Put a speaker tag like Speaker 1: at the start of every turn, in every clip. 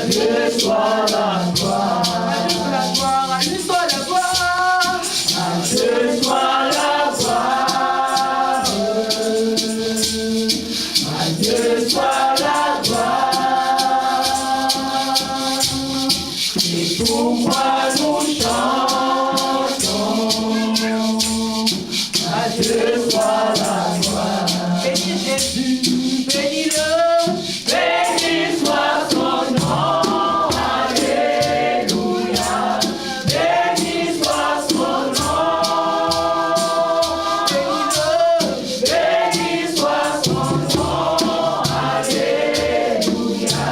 Speaker 1: Dieu soit la gloire. À Dieu soit la gloire. À Dieu soit la gloire. À Dieu soit la gloire. Et pourquoi nous chantons? À Dieu soit la gloire. Bénis Jésus, bénis-le. Béni soit son nom. Alléluia. Béni soit son nom. Bénis-le. Béni soit son nom. Alléluia.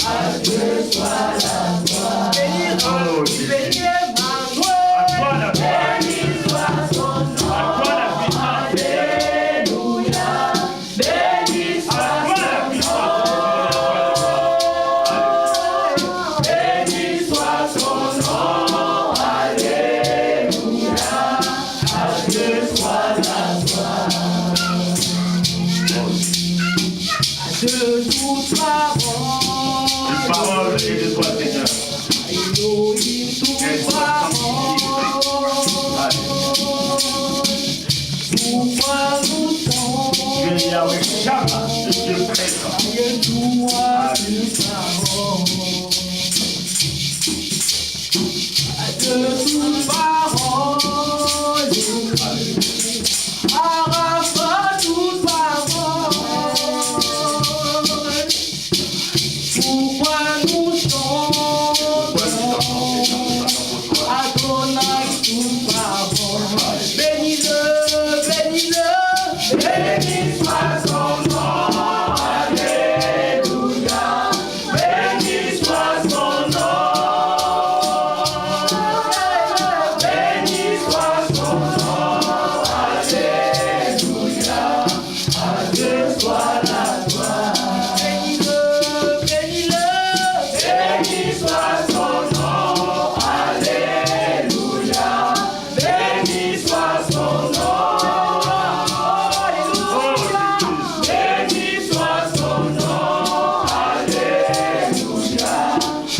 Speaker 1: À Dieu soit la gloire. Bénis-le. Bénis Emmanuel. Béni soit son nom. Alléluia. Béni soit son nom. Béni soit son nom. Alléluia. À Dieu soit la gloire. À Dieu toute parole.
Speaker 2: Parole et de toi, Seigneur.
Speaker 1: Elohim toute parole. Pourquoi nous sommes
Speaker 2: Dieu Yahweh Shama, le Dieu présent.
Speaker 1: toi toute parole. À Dieu toute parole. Arafa toute parole. Pourquoi nous chantons Adonai toute parole. Bénis-le, bénis-le. Béni soit son nom. Alléluia. Béni soit son nom. Béni soit son nom. Alléluia. À Dieu soit la gloire. Bénis-le, bénis-le. Béni soit son nom. Alléluia. Béni soit son nom. Alléluia. Béni soit son nom. Alléluia.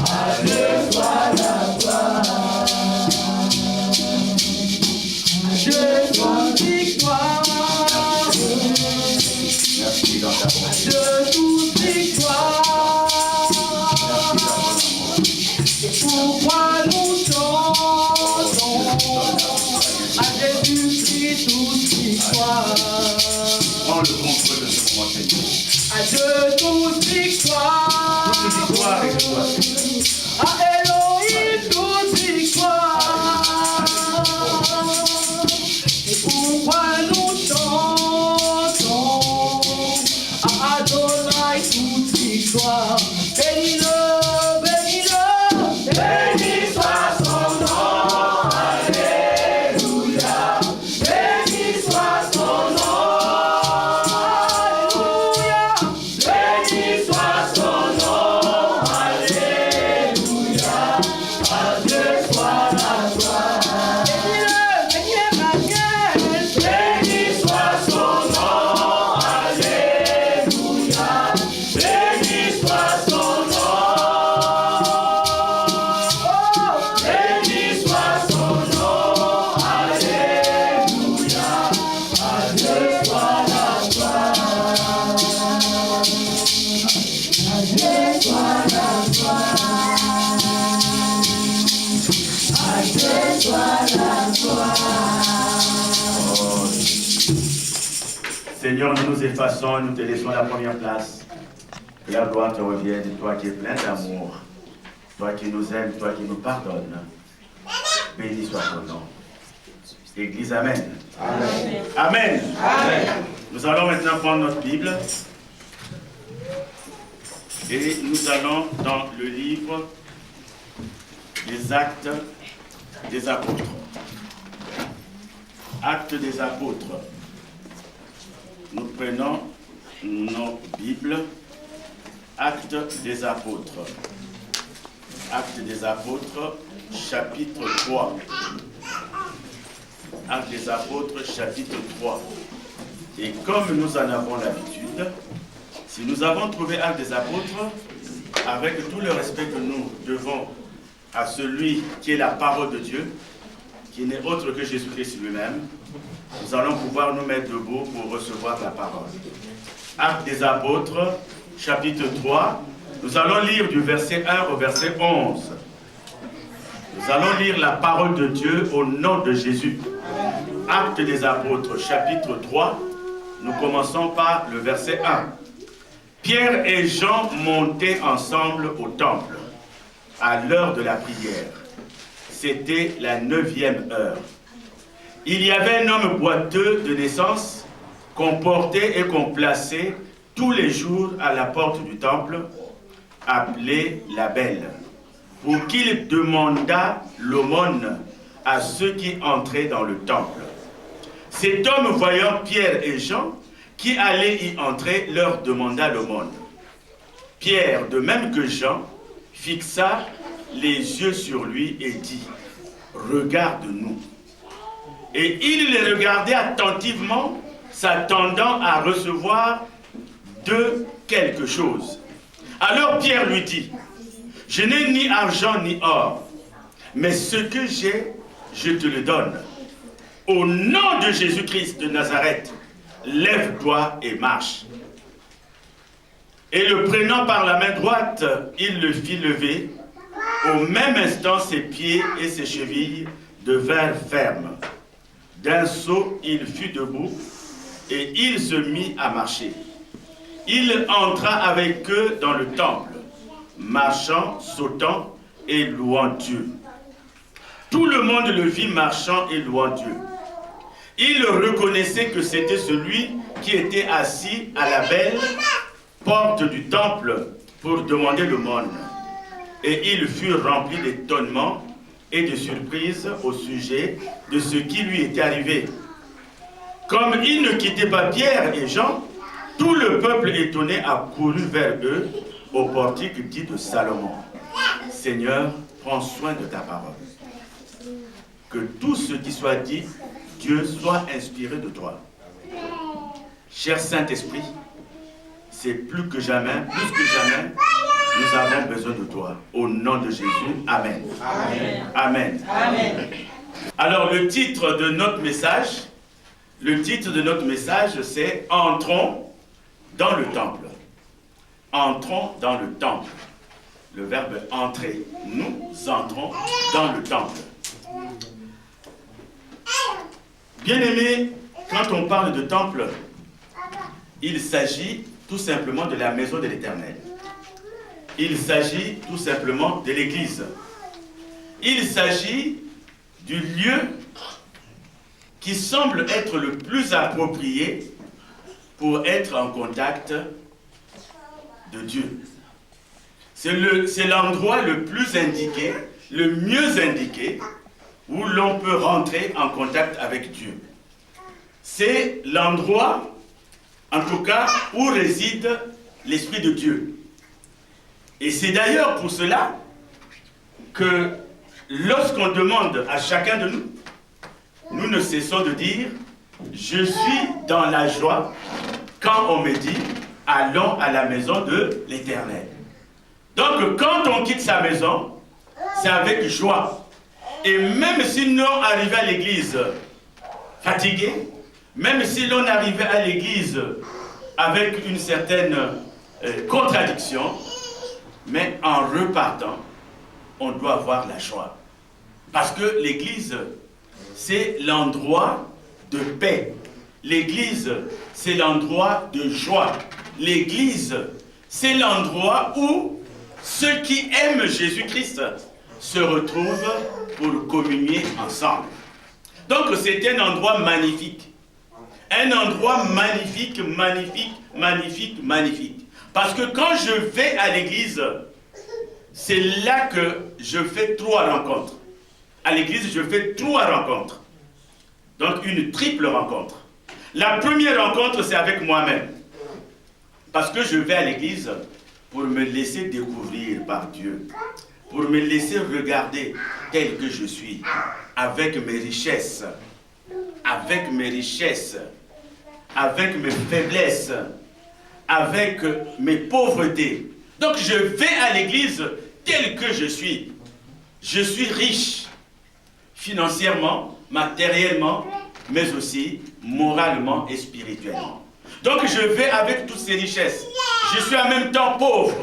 Speaker 1: À Dieu soit la gloire. À Dieu soit victoire.
Speaker 2: Merci dans ta bonté.
Speaker 1: De toute victoire. Et pourquoi nous chantons à Jésus-Christ toute victoire.
Speaker 2: Prends le contrôle de ce moment, Seigneur.
Speaker 1: À Dieu toute victoire.
Speaker 2: Toute victoire est de toi, Seigneur.
Speaker 1: À Elohim toute victoire. Et pourquoi nous chantons à Adonai toute victoire. Bénis-le, bénis-le. Béni soit son nom. Alléluia. Béni soit son nom. Alléluia. Béni soit son nom. Alléluia. À Dieu soit la gloire. Bénis-le, bénis Emmanuel. Béni soit son nom. Alléluia. Béni soit son nom. Oh, béni soit son nom. Alléluia. À Dieu soit la gloire. À Dieu soit la gloire. À Dieu soit la gloire.
Speaker 2: Seigneur, nous nous effaçons, nous te laissons la première place. Que la gloire te revienne, toi qui es plein d'amour, toi qui nous aimes, toi qui nous pardonnes. Béni soit ton nom. Église, Amen. Amen. Amen. Amen. Nous allons maintenant prendre notre Bible et nous allons dans le livre des Actes des Apôtres. Actes des Apôtres. Nous prenons nos Bibles. Actes des Apôtres. Actes des Apôtres, chapitre 3. Actes des Apôtres, chapitre 3. Et comme nous en avons l'habitude, si nous avons trouvé Actes des Apôtres, avec tout le respect que nous devons à celui qui est la parole de Dieu, qui n'est autre que Jésus-Christ lui-même, nous allons pouvoir nous mettre debout pour recevoir la parole. Actes des Apôtres, chapitre 3, nous allons lire du verset 1 au verset 11. Nous allons lire la parole de Dieu au nom de Jésus. Actes des Apôtres, chapitre 3, nous commençons par le verset 1. Pierre et Jean montaient ensemble au temple, à l'heure de la prière. C'était la 9e heure. Il y avait un homme boiteux de naissance qu'on portait et qu'on plaçait tous les jours à la porte du temple, appelé la Belle, pour qu'il demandât l'aumône à ceux qui entraient dans le temple. Cet homme, voyant Pierre et Jean, qui allaient y entrer, leur demanda l'aumône. Pierre, de même que Jean, fixa les yeux sur lui et dit, « Regarde-nous. » Et il les regardait attentivement, s'attendant à recevoir de quelque chose. Alors Pierre lui dit, « Je n'ai ni argent ni or, mais ce que j'ai, je te le donne. Au nom de Jésus-Christ de Nazareth, lève-toi et marche. » Et le prenant par la main droite, il le fit lever. Au même instant, ses pieds et ses chevilles devinrent fermes. D'un saut, il fut debout et il se mit à marcher. Il entra avec eux dans le temple, marchant, sautant et louant Dieu. Tout le monde le vit marchant et louant Dieu. Il reconnaissait que c'était celui qui était assis à la belle porte du temple pour demander l'aumône. Et il fut rempli d'étonnement et de surprise au sujet de ce qui lui était arrivé. Comme il ne quittait pas Pierre et Jean, tout le peuple étonné accourut vers eux au portique dit de Salomon. Seigneur, prends soin de ta parole. Que tout ce qui soit dit, Dieu soit inspiré de toi. Cher Saint-Esprit, c'est plus que jamais, nous avons besoin de toi. Au nom de Jésus, Amen. Amen. Amen. Amen. Alors le titre de notre message, c'est « Entrons dans le temple ». Entrons dans le temple. Le verbe « entrer ». Nous entrons dans le temple. Bien-aimés, quand on parle de temple, il s'agit tout simplement de la maison de l'Éternel. Il s'agit tout simplement de l'Église. Il s'agit du lieu qui semble être le plus approprié pour être en contact de Dieu. C'est l'endroit le plus indiqué, le mieux indiqué, où l'on peut rentrer en contact avec Dieu. C'est l'endroit, en tout cas, où réside l'Esprit de Dieu. Et c'est d'ailleurs pour cela que lorsqu'on demande à chacun de nous, nous ne cessons de dire « Je suis dans la joie » quand on me dit « Allons à la maison de l'Éternel ». Donc quand on quitte sa maison, c'est avec joie. Et même si l'on arrivait à l'église fatigué, même si l'on arrivait à l'église avec une certaine contradiction, mais en repartant, on doit avoir la joie. Parce que l'église, c'est l'endroit de paix. L'église, c'est l'endroit de joie. L'église, c'est l'endroit où ceux qui aiment Jésus-Christ se retrouvent pour communier ensemble. Donc c'est un endroit magnifique. Un endroit magnifique, magnifique, magnifique, magnifique. Parce que quand je vais à l'église, c'est là que je fais 3 rencontres. À l'église, je fais 3 rencontres. Donc une triple rencontre. La première rencontre, c'est avec moi-même. Parce que je vais à l'église pour me laisser découvrir par Dieu. Pour me laisser regarder tel que je suis. Avec mes richesses. Avec mes richesses. Avec mes faiblesses. Avec mes pauvretés. Donc je vais à l'église tel que je suis. Je suis riche, financièrement, matériellement, mais aussi moralement et spirituellement. Donc je vais avec toutes ces richesses. Je suis en même temps pauvre.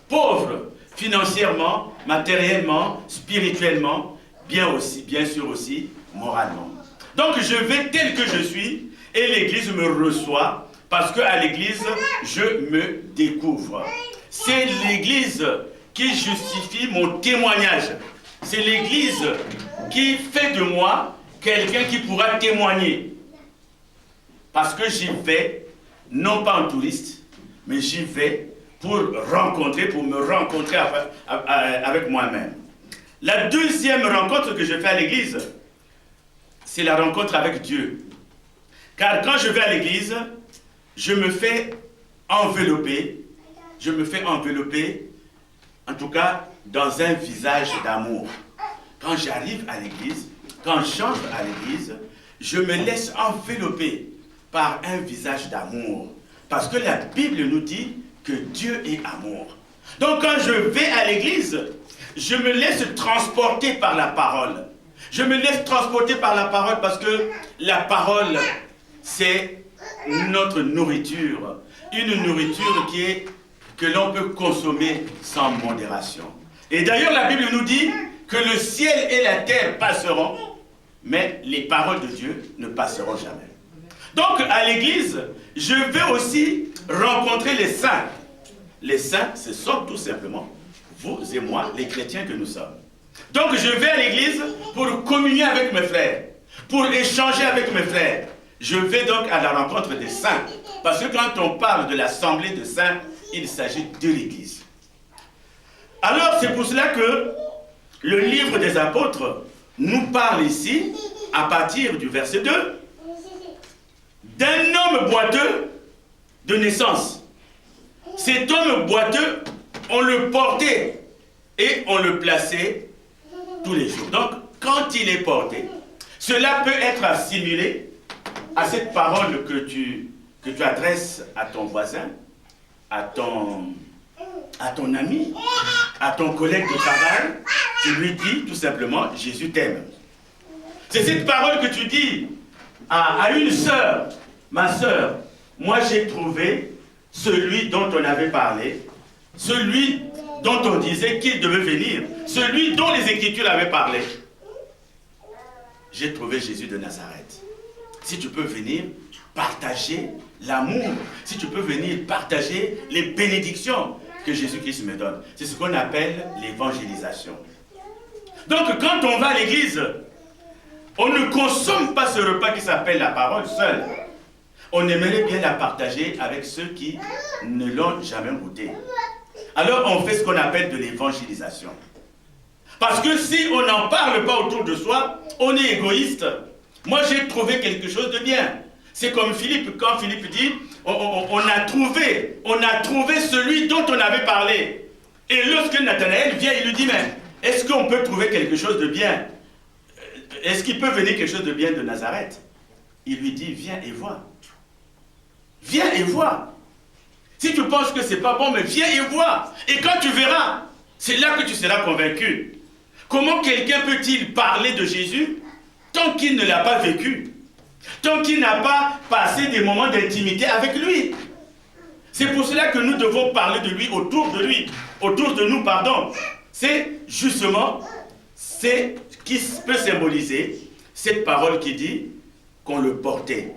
Speaker 2: Pauvre, financièrement, matériellement, spirituellement, bien sûr aussi, moralement. Donc je vais tel que je suis et l'église me reçoit parce qu'à l'église, je me découvre. C'est l'église qui justifie mon témoignage. C'est l'église qui fait de moi quelqu'un qui pourra témoigner. Parce que j'y vais, non pas en touriste, mais j'y vais pour me rencontrer avec moi-même. La deuxième rencontre que je fais à l'église, c'est la rencontre avec Dieu. Car quand je vais à l'église, je me fais envelopper, en tout cas, dans un visage d'amour. Quand j'arrive à l'église, quand j'entre à l'église, je me laisse envelopper par un visage d'amour. Parce que la Bible nous dit que Dieu est amour. Donc quand je vais à l'église, je me laisse transporter par la parole. Je me laisse transporter par la parole parce que la parole, c'est notre nourriture. Une nourriture que l'on peut consommer sans modération. Et d'ailleurs, la Bible nous dit que le ciel et la terre passeront, mais les paroles de Dieu ne passeront jamais. Donc, à l'église, je vais aussi rencontrer les saints. Les saints, ce sont tout simplement vous et moi, les chrétiens que nous sommes. Donc, je vais à l'église pour communier avec mes frères, pour échanger avec mes frères. Je vais donc à la rencontre des saints. Parce que quand on parle de l'assemblée de saints, il s'agit de l'église. Alors, c'est pour cela que le livre des apôtres nous parle ici, à partir du verset 2, d'un homme boiteux de naissance. Cet homme boiteux, on le portait et on le plaçait tous les jours. Donc, quand il est porté, cela peut être assimilé à cette parole que tu adresses à ton voisin, à ton ami, à ton collègue de travail. Tu lui dis tout simplement, Jésus t'aime. C'est cette parole que tu dis à une sœur, ma sœur, moi j'ai trouvé celui dont on avait parlé, celui dont on disait qu'il devait venir, celui dont les Écritures avaient parlé. J'ai trouvé Jésus de Nazareth. Si tu peux venir partager l'amour, si tu peux venir partager les bénédictions que Jésus-Christ me donne. C'est ce qu'on appelle l'évangélisation. Donc quand on va à l'église, on ne consomme pas ce repas qui s'appelle la parole seul. On aimerait bien la partager avec ceux qui ne l'ont jamais goûté. Alors on fait ce qu'on appelle de l'évangélisation. Parce que si on n'en parle pas autour de soi, on est égoïste. Moi j'ai trouvé quelque chose de bien. C'est comme Philippe, quand Philippe dit, on a trouvé celui dont on avait parlé. Et lorsque Nathanaël vient, il lui dit, mais est-ce qu'on peut trouver quelque chose de bien? Est-ce qu'il peut venir quelque chose de bien de Nazareth? Il lui dit, viens et vois. Viens et vois. Si tu penses que c'est pas bon, mais viens et vois. Et quand tu verras, c'est là que tu seras convaincu. Comment quelqu'un peut-il parler de Jésus tant qu'il ne l'a pas vécu? Tant qu'il n'a pas passé des moments d'intimité avec lui. C'est pour cela que nous devons parler de lui, autour de nous, pardon. C'est justement, c'est qui peut symboliser cette parole qui dit qu'on le portait.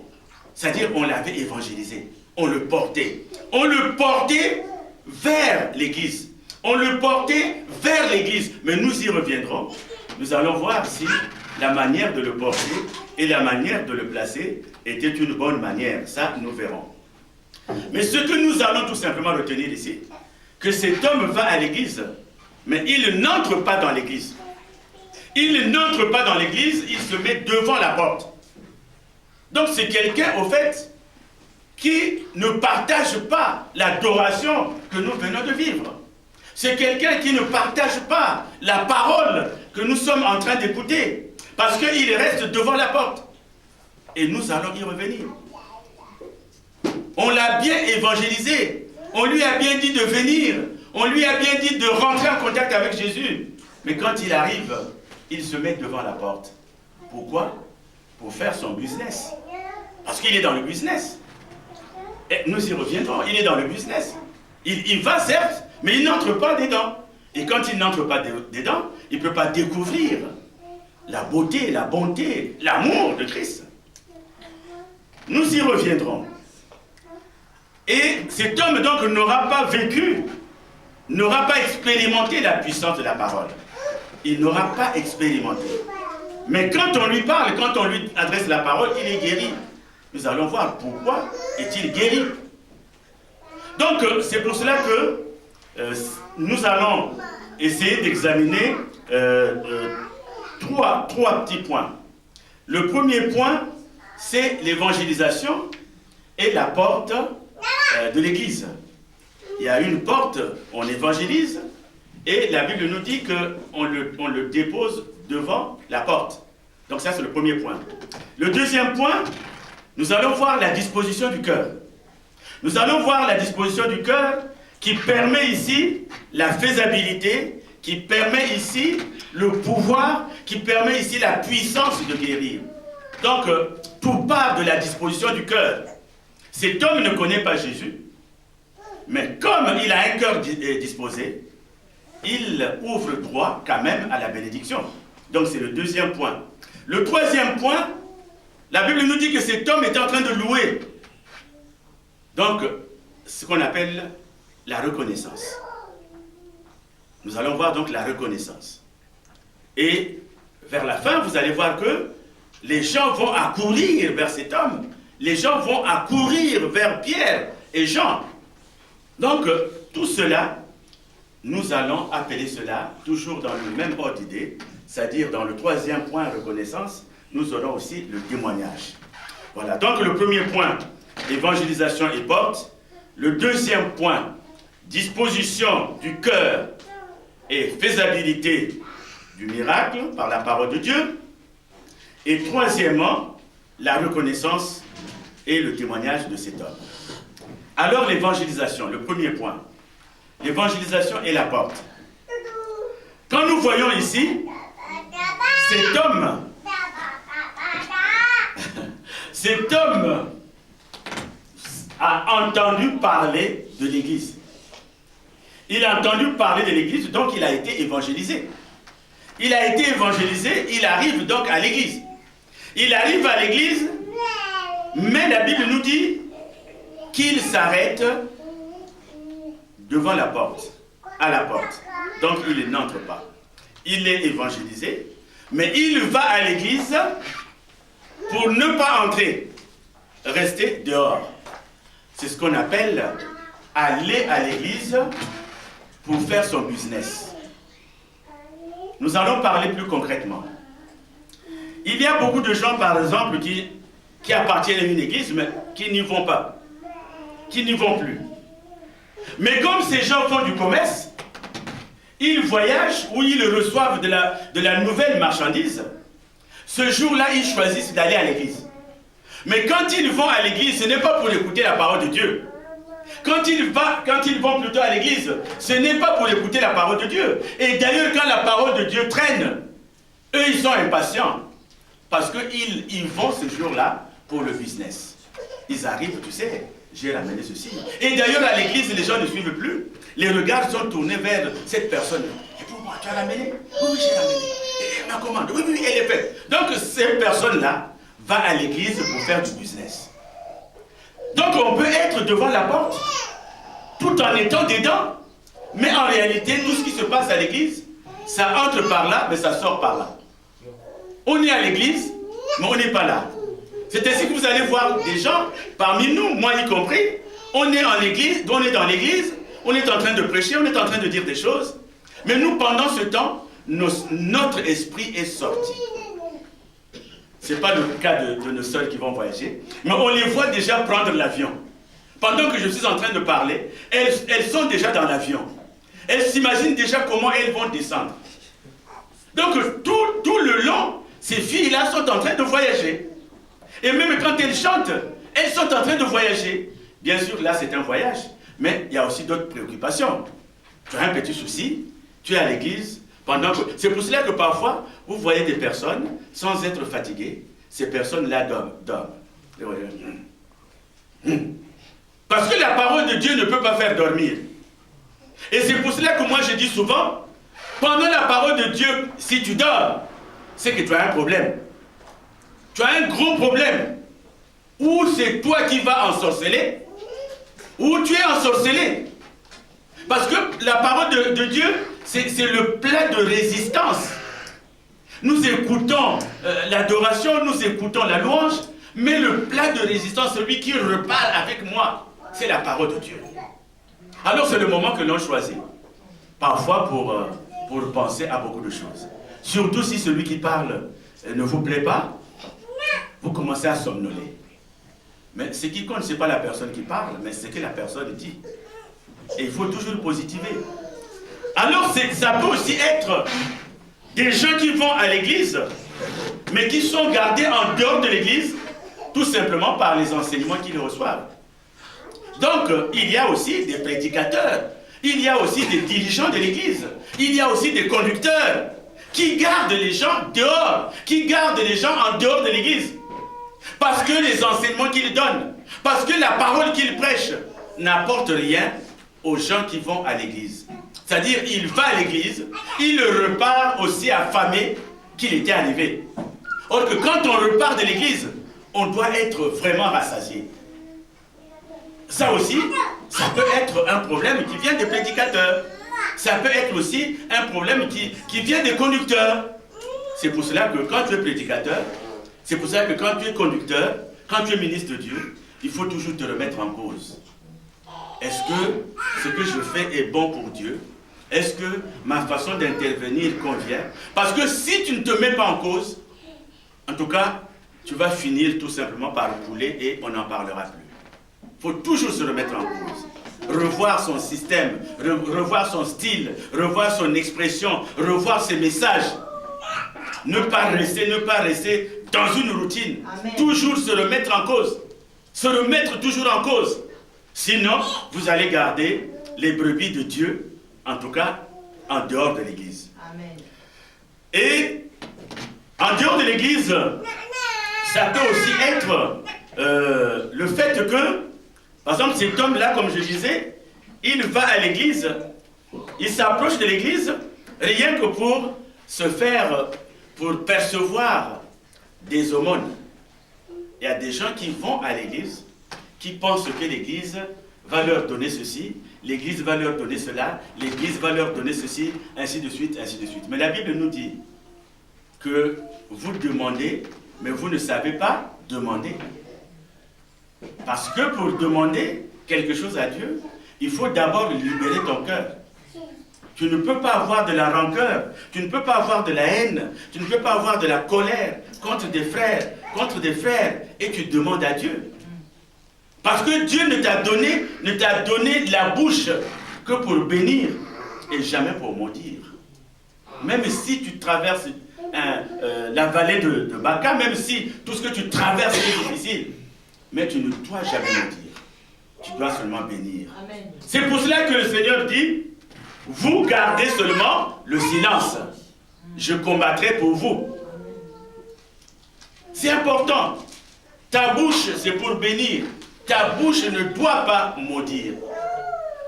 Speaker 2: C'est-à-dire on l'avait évangélisé, on le portait. On le portait vers l'église. On le portait vers l'église. Mais nous y reviendrons. Nous allons voir si la manière de le porter et la manière de le placer était une bonne manière. Ça, nous verrons. Mais ce que nous allons tout simplement retenir ici, que cet homme va à l'église, mais il n'entre pas dans l'église. Il n'entre pas dans l'église, il se met devant la porte. Donc c'est quelqu'un, au fait, qui ne partage pas l'adoration que nous venons de vivre. C'est quelqu'un qui ne partage pas la parole que nous sommes en train d'écouter. Parce qu'il reste devant la porte. Et nous allons y revenir. On l'a bien évangélisé. On lui a bien dit de venir. On lui a bien dit de rentrer en contact avec Jésus. Mais quand il arrive, il se met devant la porte. Pourquoi? Pour faire son business. Parce qu'il est dans le business. Et nous y reviendrons, il est dans le business. Il va certes, mais il n'entre pas dedans. Et quand il n'entre pas dedans, il ne peut pas découvrir la beauté, la bonté, l'amour de Christ. Nous y reviendrons. Et cet homme donc n'aura pas vécu, n'aura pas expérimenté la puissance de la parole. Il n'aura pas expérimenté. Mais quand on lui parle, quand on lui adresse la parole, il est guéri. Nous allons voir pourquoi est-il guéri. Donc c'est pour cela que nous allons essayer d'examiner trois petits points. Le premier point, c'est l'évangélisation et la porte de l'Église. Il y a une porte, on évangélise, et la Bible nous dit qu'on le dépose devant la porte. Donc ça, c'est le premier point. Le deuxième point, nous allons voir la disposition du cœur. Nous allons voir la disposition du cœur qui permet ici la faisabilité, qui permet ici le pouvoir, qui permet ici la puissance de guérir. Donc, tout part de la disposition du cœur. Cet homme ne connaît pas Jésus, mais comme il a un cœur disposé, il ouvre droit quand même à la bénédiction. Donc, c'est le deuxième point. Le troisième point, la Bible nous dit que cet homme est en train de louer. Donc, ce qu'on appelle la reconnaissance. Nous allons voir donc la reconnaissance. Et vers la fin, vous allez voir que les gens vont accourir vers cet homme. Les gens vont accourir vers Pierre et Jean. Donc, tout cela, nous allons appeler cela, toujours dans le même ordre d'idée, c'est-à-dire dans le troisième point, reconnaissance, nous aurons aussi le témoignage. Voilà, donc le premier point, évangélisation et porte. Le deuxième point, disposition du cœur et faisabilité du miracle par la parole de Dieu. Et troisièmement, la reconnaissance et le témoignage de cet homme. Alors l'évangélisation, le premier point. L'évangélisation est la porte. Quand nous voyons ici, cet homme a entendu parler de l'Église. Il a entendu parler de l'Église, donc il a été évangélisé. Il a été évangélisé, il arrive donc à l'Église. Il arrive à l'Église, mais la Bible nous dit qu'il s'arrête devant la porte, à la porte. Donc il n'entre pas. Il est évangélisé, mais il va à l'Église pour ne pas entrer, rester dehors. C'est ce qu'on appelle aller à l'église pour faire son business. Nous allons parler plus concrètement. Il y a beaucoup de gens, par exemple, qui appartiennent à une église, mais qui n'y vont pas, qui n'y vont plus. Mais comme ces gens font du commerce, ils voyagent ou ils reçoivent de la nouvelle marchandise. Ce jour-là, ils choisissent d'aller à l'église. Mais quand ils vont à l'église, ce n'est pas pour écouter la parole de Dieu. Quand ils vont plutôt à l'église, ce n'est pas pour écouter la parole de Dieu. Et d'ailleurs, quand la parole de Dieu traîne, eux, ils sont impatients. Parce qu'ils vont ce jour-là pour le business. Ils arrivent, tu sais, j'ai ramené ceci. Et d'ailleurs, à l'église, les gens ne suivent plus. Les regards sont tournés vers cette personne. Et pour moi, tu as ramené? Oui, oui, j'ai ramené. Et ma commande, oui, oui, elle est faite. Donc, cette personne-là va à l'église pour faire du business. Donc, on peut être devant la porte, tout en étant dedans. Mais en réalité, tout ce qui se passe à l'église, ça entre par là, mais ça sort par là. On est à l'église, mais on n'est pas là. C'est ainsi que vous allez voir des gens, parmi nous, moi y compris, on est en l'église, on est dans l'église, on est en train de prêcher, on est en train de dire des choses, mais nous, pendant ce temps, notre esprit est sorti. Ce n'est pas le cas de nos sœurs qui vont voyager, mais on les voit déjà prendre l'avion. Pendant que je suis en train de parler, elles sont déjà dans l'avion. Elles s'imaginent déjà comment elles vont descendre. Donc, tout le long, ces filles-là sont en train de voyager. Et même quand elles chantent, elles sont en train de voyager. Bien sûr, là, c'est un voyage, mais il y a aussi d'autres préoccupations. tu as un petit souci, tu es à l'église, pendant que... C'est pour cela que parfois, vous voyez des personnes, sans être fatiguées, ces personnes-là dorment. Parce que la parole de Dieu ne peut pas faire dormir. Et c'est pour cela que moi je dis souvent, pendant la parole de Dieu, si tu dors, c'est que tu as un problème. Tu as un gros problème. Ou c'est toi qui vas ensorceler, ou tu es ensorcelé. Parce que la parole de Dieu, c'est le plat de résistance. Nous écoutons l'adoration, nous écoutons la louange, mais le plat de résistance, celui qui repart avec moi, c'est la parole de Dieu. Alors c'est le moment que l'on choisit. Parfois pour penser à beaucoup de choses. Surtout si celui qui parle ne vous plaît pas, vous commencez à somnoler. Mais ce qui compte, ce n'est pas la personne qui parle, mais ce que la personne dit. Et il faut toujours positiver. Alors ça peut aussi être des gens qui vont à l'église, mais qui sont gardés en dehors de l'église, tout simplement par les enseignements qu'ils reçoivent. Donc, il y a aussi des prédicateurs, il y a aussi des dirigeants de l'église, il y a aussi des conducteurs qui gardent les gens dehors, qui gardent les gens en dehors de l'église. Parce que les enseignements qu'ils donnent, parce que la parole qu'ils prêchent n'apporte rien aux gens qui vont à l'église. C'est-à-dire, il va à l'église, il repart aussi affamé qu'il était arrivé. Or que quand on repart de l'église, on doit être vraiment rassasié. Ça aussi, ça peut être un problème qui vient des prédicateurs. Ça peut être aussi un problème qui vient des conducteurs. C'est pour cela que quand tu es prédicateur, c'est pour cela que quand tu es conducteur, quand tu es ministre de Dieu, il faut toujours te remettre en cause. Est-ce que ce que je fais est bon pour Dieu? Est-ce que ma façon d'intervenir convient? Parce que si tu ne te mets pas en cause, en tout cas, tu vas finir tout simplement par couler et on n'en parlera plus. Il faut toujours se remettre en cause. Revoir son système, revoir son style, revoir son expression, revoir ses messages. Ne pas rester dans une routine. Amen. Toujours se remettre en cause. Se remettre toujours en cause. Sinon, vous allez garder les brebis de Dieu, en tout cas, en dehors de l'église. Et en dehors de l'église, ça peut aussi être le fait que, par exemple, cet homme-là, comme je disais, il va à l'église, il s'approche de l'église, rien que pour se faire, pour percevoir des aumônes. Il y a des gens qui vont à l'église, qui pensent que l'église va leur donner ceci, l'église va leur donner cela, l'église va leur donner ceci, ainsi de suite, ainsi de suite. Mais la Bible nous dit que vous demandez, mais vous ne savez pas demander. Parce que pour demander quelque chose à Dieu, il faut d'abord libérer ton cœur. Tu ne peux pas avoir de la rancœur, tu ne peux pas avoir de la haine, tu ne peux pas avoir de la colère contre des frères, et tu demandes à Dieu. Parce que Dieu ne t'a donné de la bouche que pour bénir et jamais pour maudire. Même si tu traverses la vallée de Baca, même si tout ce que tu traverses est difficile, mais tu ne dois jamais maudire. Tu dois seulement bénir. C'est pour cela que le Seigneur dit, vous gardez seulement le silence. Je combattrai pour vous. C'est important. Ta bouche, c'est pour bénir. Ta bouche ne doit pas maudire.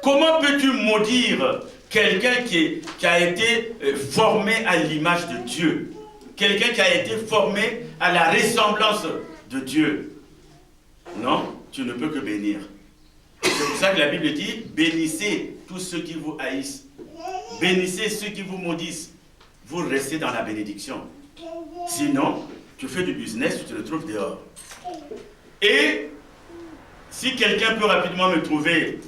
Speaker 2: Comment peux-tu maudire quelqu'un qui a été formé à l'image de Dieu? Quelqu'un qui a été formé à la ressemblance de Dieu? Non, tu ne peux que bénir. C'est pour ça que la Bible dit, bénissez tous ceux qui vous haïssent. Bénissez ceux qui vous maudissent. Vous restez dans la bénédiction. Sinon, tu fais du business, tu te retrouves dehors. Et si quelqu'un peut rapidement me trouver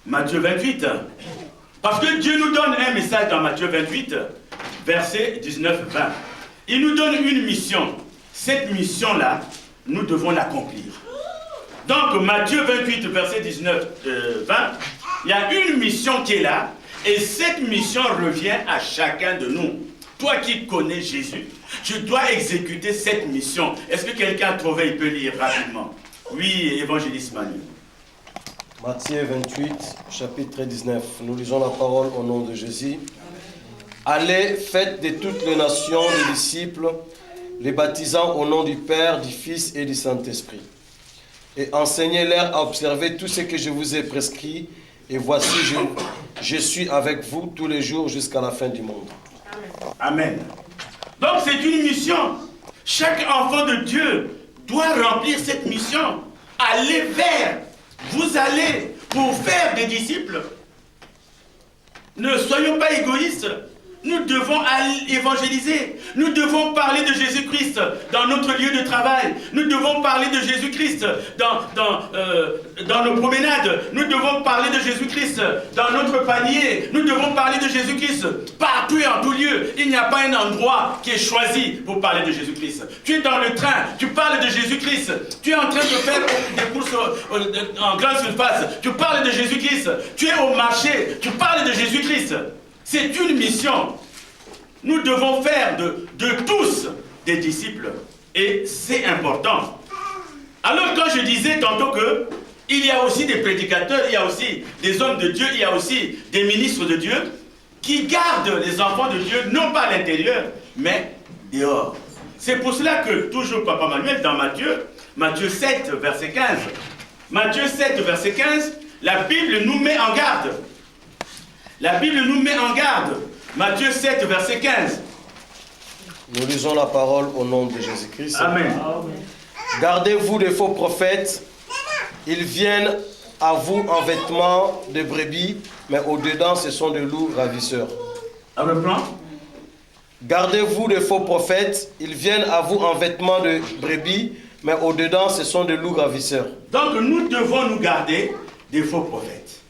Speaker 2: Matthieu 28, parce que Dieu nous donne un message dans Matthieu 28, verset 19-20. Il nous donne une mission. Cette mission-là, nous devons l'accomplir. Donc, Matthieu 28, verset 19-20, il y a une mission qui est là, et cette mission revient à chacun de nous. Toi qui connais Jésus, tu dois exécuter cette mission. Est-ce que quelqu'un a trouvé, il peut lire rapidement? Oui, évangéliste Manu.
Speaker 3: Matthieu 28, chapitre 19. Nous lisons la parole au nom de Jésus. Allez, faites de toutes les nations des disciples, les baptisant au nom du Père, du Fils et du Saint-Esprit. Et enseignez-leur à observer tout ce que je vous ai prescrit. Et voici, je suis avec vous tous les jours jusqu'à la fin du monde.
Speaker 2: Amen. Donc c'est une mission. Chaque enfant de Dieu doit remplir cette mission. Aller vers. Vous allez pour faire des disciples. Ne soyons pas égoïstes. Nous devons évangéliser. Nous devons parler de Jésus-Christ dans notre lieu de travail. Nous devons parler de Jésus-Christ dans nos promenades. Nous devons parler de Jésus-Christ dans notre panier. Nous devons parler de Jésus-Christ partout et en tout lieu. Il n'y a pas un endroit qui est choisi pour parler de Jésus-Christ. Tu es dans le train, tu parles de Jésus-Christ. Tu es en train de faire des courses en grande surface. Tu parles de Jésus-Christ. Tu es au marché, tu parles de Jésus-Christ. C'est une mission. Nous devons faire de tous des disciples. Et c'est important. Alors quand je disais tantôt que il y a aussi des prédicateurs, il y a aussi des hommes de Dieu, il y a aussi des ministres de Dieu qui gardent les enfants de Dieu, non pas à l'intérieur, mais dehors. C'est pour cela que, toujours Papa Manuel, dans Matthieu 7, verset 15, Matthieu 7, verset 15, la Bible nous met en garde. La Bible nous met en garde. Matthieu 7, verset 15.
Speaker 3: Nous lisons la parole au nom de Jésus-Christ.
Speaker 2: Amen.
Speaker 3: Gardez-vous des faux prophètes. Ils viennent à vous en vêtements de brebis, mais au-dedans, ce sont des loups ravisseurs.
Speaker 2: On reprend.
Speaker 3: Gardez-vous des faux prophètes. Ils viennent à vous en vêtements de brebis, mais au-dedans, ce sont des loups ravisseurs.
Speaker 2: Donc, nous devons nous garder des faux prophètes,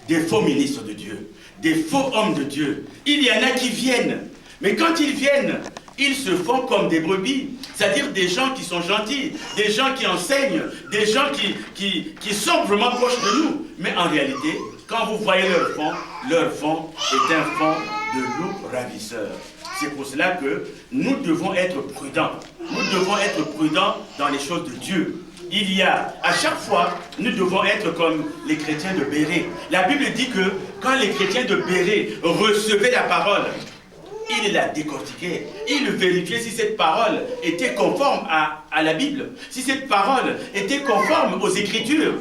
Speaker 2: des faux ministres de Dieu, des faux hommes de Dieu. Il y en a qui viennent, mais quand ils viennent, ils se font comme des brebis, c'est-à-dire des gens qui sont gentils, des gens qui enseignent, des gens qui sont vraiment proches de nous. Mais en réalité, quand vous voyez leur fond est un fond de loup ravisseur. C'est pour cela que nous devons être prudents. Nous devons être prudents dans les choses de Dieu. Il y a, à chaque fois, nous devons être comme les chrétiens de Bérée. La Bible dit que quand les chrétiens de Bérée recevaient la parole, ils la décortiquaient, ils vérifiaient si cette parole était conforme à la Bible, si cette parole était conforme aux Écritures.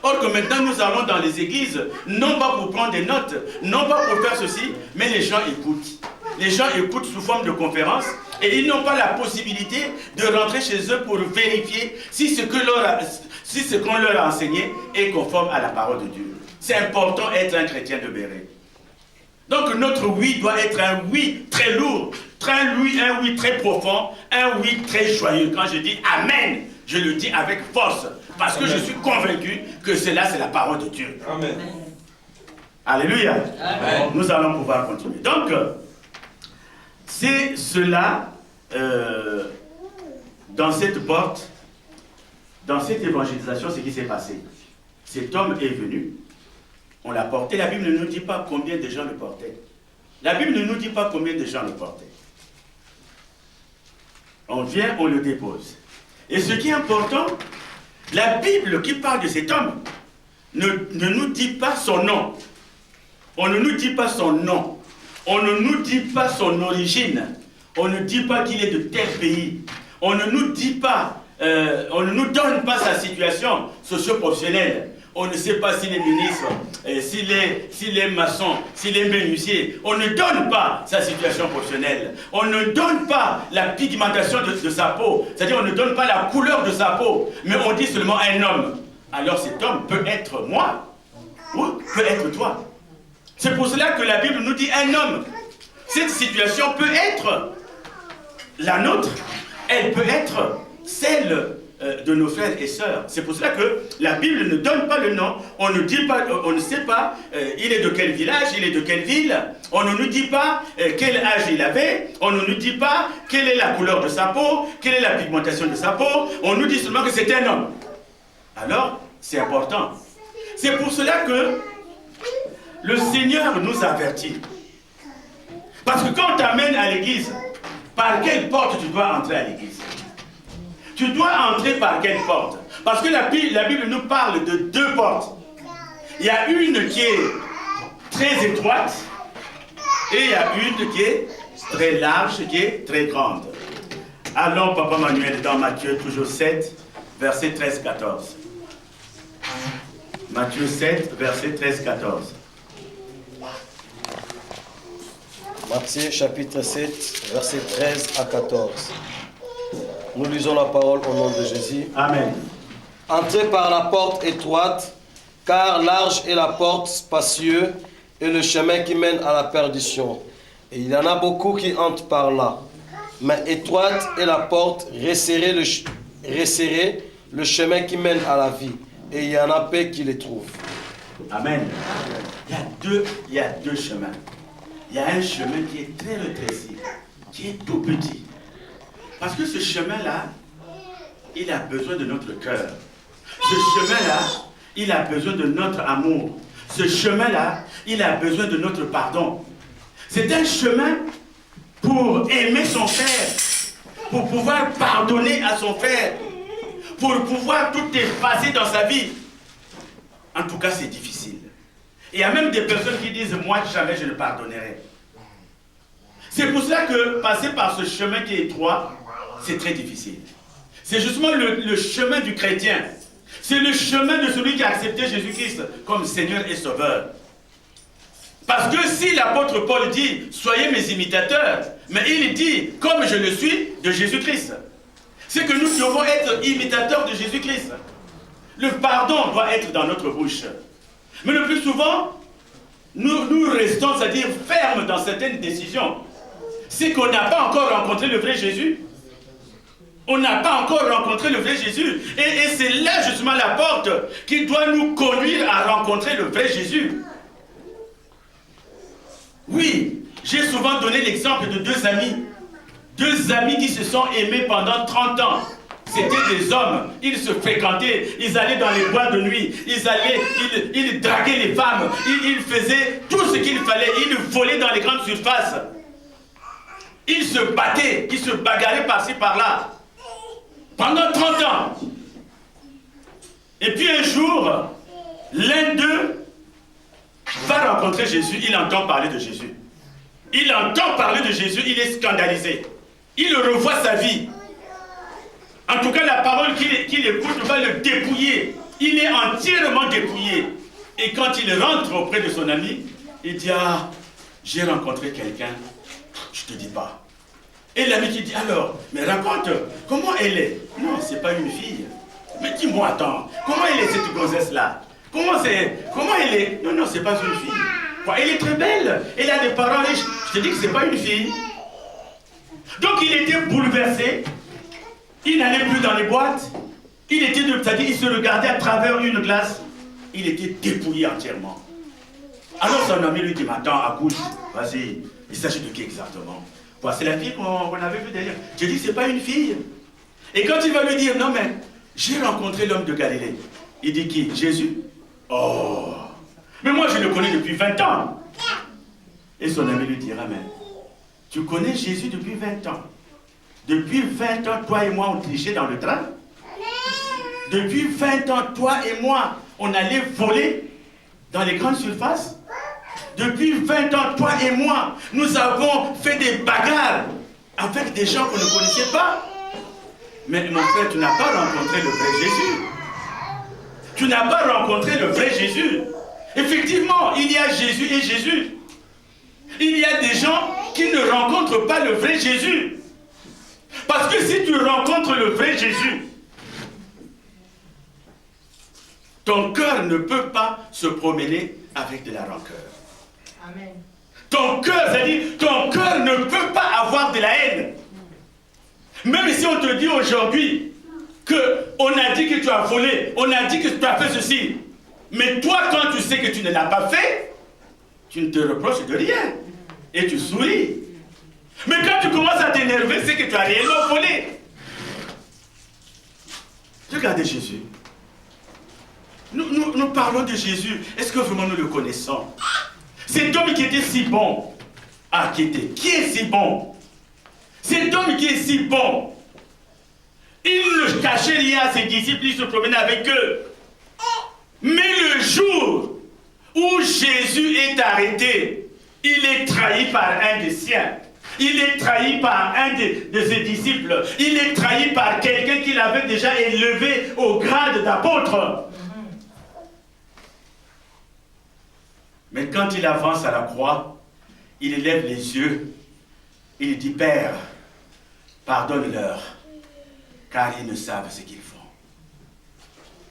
Speaker 2: Or que maintenant nous allons dans les églises, non pas pour prendre des notes, non pas pour faire ceci, mais les gens écoutent. Les gens écoutent sous forme de conférence et ils n'ont pas la possibilité de rentrer chez eux pour vérifier si ce qu'on leur a enseigné est conforme à la parole de Dieu. C'est important d'être un chrétien de Bérée. Donc notre oui doit être un oui très lourd, un oui très profond, un oui très joyeux. Quand je dis Amen, je le dis avec force, parce que je suis convaincu que cela c'est la parole de Dieu.
Speaker 1: Amen.
Speaker 2: Alléluia.
Speaker 1: Amen.
Speaker 2: Nous allons pouvoir continuer. Donc, c'est cela, dans cette porte, dans cette évangélisation, ce qui s'est passé. Cet homme est venu, on l'a porté. La Bible ne nous dit pas combien de gens le portaient. La Bible ne nous dit pas combien de gens le portaient. On vient, on le dépose. Et ce qui est important, la Bible qui parle de cet homme ne nous dit pas son nom. On ne nous dit pas son nom. On ne nous dit pas son origine. On ne dit pas qu'il est de tel pays. On ne nous dit pas, on ne nous donne pas sa situation socio-professionnelle. On ne sait pas s'il est ministre, s'il est maçon, s'il est menuisier. On ne donne pas sa situation professionnelle. On ne donne pas la pigmentation de sa peau. C'est-à-dire on ne donne pas la couleur de sa peau. Mais on dit seulement un homme. Alors cet homme peut être moi ou peut être toi. C'est pour cela que la Bible nous dit un homme. Cette situation peut être la nôtre, elle peut être celle de nos frères et sœurs. C'est pour cela que la Bible ne donne pas le nom, on ne dit pas, on ne sait pas il est de quel village, il est de quelle ville, on ne nous dit pas quel âge il avait, on ne nous dit pas quelle est la couleur de sa peau, quelle est la pigmentation de sa peau, on nous dit seulement que c'est un homme. Alors, c'est important. C'est pour cela que le Seigneur nous avertit. Parce que quand on t'amène à l'église, par quelle porte tu dois entrer à l'église? Tu dois entrer par quelle porte? Parce que la Bible nous parle de deux portes. Il y a une qui est très étroite et il y a une qui est très large, qui est très grande. Allons, Papa Manuel, dans Matthieu, toujours 7, verset 13-14. Matthieu 7, verset 13-14.
Speaker 3: Matthieu chapitre 7, verset 13 à 14. Nous lisons la parole au nom de Jésus.
Speaker 2: Amen.
Speaker 3: Entrez par la porte étroite, car large est la porte spacieuse et le chemin qui mène à la perdition. Et il y en a beaucoup qui entrent par là. Mais étroite est la porte, resserrée le chemin qui mène à la vie. Et il y en a peu qui les trouvent.
Speaker 2: Amen. Il y a deux chemins. Il y a un chemin qui est très rétréci, qui est tout petit. Parce que ce chemin-là, il a besoin de notre cœur. Ce chemin-là, il a besoin de notre amour. Ce chemin-là, il a besoin de notre pardon. C'est un chemin pour aimer son frère, pour pouvoir pardonner à son frère, pour pouvoir tout effacer dans sa vie. En tout cas, c'est difficile. Il y a même des personnes qui disent « moi, jamais je ne pardonnerai ». C'est pour cela que passer par ce chemin qui est étroit, c'est très difficile. C'est justement le chemin du chrétien. C'est le chemin de celui qui a accepté Jésus-Christ comme Seigneur et Sauveur. Parce que si l'apôtre Paul dit « soyez mes imitateurs », mais il dit « comme je le suis de Jésus-Christ ». C'est que nous devons être imitateurs de Jésus-Christ. Le pardon doit être dans notre bouche. Mais le plus souvent, nous restons, c'est-à-dire fermes dans certaines décisions. C'est qu'on n'a pas encore rencontré le vrai Jésus. On n'a pas encore rencontré le vrai Jésus. Et c'est là justement la porte qui doit nous conduire à rencontrer le vrai Jésus. Oui, j'ai souvent donné l'exemple de deux amis. Deux amis qui se sont aimés pendant 30 ans. C'était des hommes, ils se fréquentaient, ils allaient dans les boîtes de nuit, ils draguaient les femmes, ils faisaient tout ce qu'il fallait, ils volaient dans les grandes surfaces. Ils se battaient, ils se bagarraient par-ci par-là. Pendant 30 ans. Et puis un jour, l'un d'eux va rencontrer Jésus, il entend parler de Jésus. Il entend parler de Jésus, il est scandalisé. Il revoit sa vie. En tout cas, la parole qu'il écoute va le dépouiller. Il est entièrement dépouillé. Et quand il rentre auprès de son ami, il dit « Ah, j'ai rencontré quelqu'un, je ne te dis pas. » Et l'ami qui dit « Alors, mais raconte, comment elle est ?»« Non, ce n'est pas une fille. »« Mais dis-moi, attends, comment elle est cette grossesse-là? Comment elle est? »« Non, ce n'est pas une fille. » Quoi, elle est très belle, elle a des parents riches. Je te dis que ce n'est pas une fille. Donc il était bouleversé. Il n'allait plus dans les boîtes. C'est-à-dire il se regardait à travers une glace. Il était dépouillé entièrement. Alors son ami lui dit, mais attends, accouche, vas-y. Il s'agit de qui exactement? C'est la fille qu'on avait vue derrière. Je dis, c'est pas une fille. Et quand il va lui dire, non mais, j'ai rencontré l'homme de Galilée. Il dit qui? Jésus? Oh, mais moi je le connais depuis 20 ans. Et son ami lui dira, mais, tu connais Jésus depuis 20 ans. Depuis 20 ans, toi et moi, on trichait dans le train. Depuis 20 ans, toi et moi, on allait voler dans les grandes surfaces. Depuis 20 ans, toi et moi, nous avons fait des bagarres avec des gens qu'on ne connaissait pas. Mais mon frère, tu n'as pas rencontré le vrai Jésus. Tu n'as pas rencontré le vrai Jésus. Effectivement, il y a Jésus et Jésus. Il y a des gens qui ne rencontrent pas le vrai Jésus. Parce que si tu rencontres le vrai Jésus, ton cœur ne peut pas se promener avec de la rancœur.
Speaker 1: Amen.
Speaker 2: Ton cœur, c'est-à-dire, ton cœur ne peut pas avoir de la haine. Même si on te dit aujourd'hui qu'on a dit que tu as volé, on a dit que tu as fait ceci, mais toi, quand tu sais que tu ne l'as pas fait, tu ne te reproches de rien. Et tu souris. Mais quand tu commences à t'énerver, c'est que tu as réellement volé. Regardez Jésus. Nous parlons de Jésus. Est-ce que vraiment nous le connaissons? Cet homme qui était si bon. Ah, qui est si bon? Cet homme qui est si bon. Il ne cachait rien à ses disciples, il se promenait avec eux. Mais le jour où Jésus est arrêté, il est trahi par un des siens. Il est trahi par un de ses disciples. Il est trahi par quelqu'un qu'il avait déjà élevé au grade d'apôtre. Mais quand il avance à la croix, il élève les yeux. Il dit, Père, pardonne-leur, car ils ne savent ce qu'ils font.